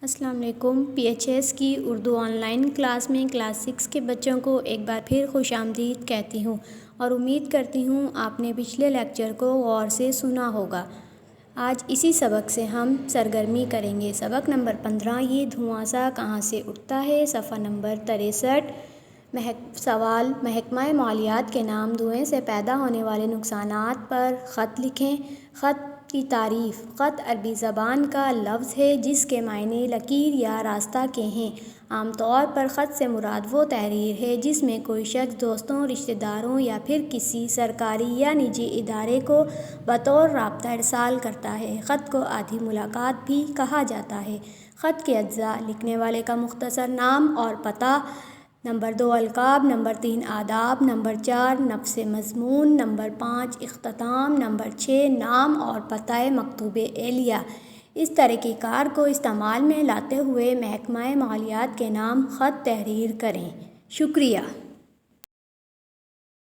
السلام علیکم۔ PHS کی اردو آن لائن کلاس میں کلاس 6 کے بچوں کو ایک بار پھر خوش آمدید کہتی ہوں اور امید کرتی ہوں آپ نے پچھلے لیکچر کو غور سے سنا ہوگا۔ آج اسی سبق سے ہم سرگرمی کریں گے۔ سبق نمبر 15، یہ دھواں سا کہاں سے اٹھتا ہے؟ صفحہ نمبر 63۔ سوال: محکمہ مالیات کے نام دھوئیں سے پیدا ہونے والے نقصانات پر خط لکھیں۔ خط کی تعریف: خط عربی زبان کا لفظ ہے جس کے معنی لکیر یا راستہ کے ہیں۔ عام طور پر خط سے مراد وہ تحریر ہے جس میں کوئی شخص دوستوں، رشتہ داروں یا پھر کسی سرکاری یا نجی ادارے کو بطور رابطہ ارسال کرتا ہے۔ خط کو آدھی ملاقات بھی کہا جاتا ہے۔ خط کے اجزاء: لکھنے والے کا مختصر نام اور پتہ، نمبر 2 القاب، نمبر 3 آداب، نمبر 4 نفس مضمون، نمبر 5 اختتام، نمبر 6 نام اور پتہ مکتوب اہلیہ۔ اس طریقہ کار کو استعمال میں لاتے ہوئے محکمہ مالیات کے نام خط تحریر کریں۔ شکریہ۔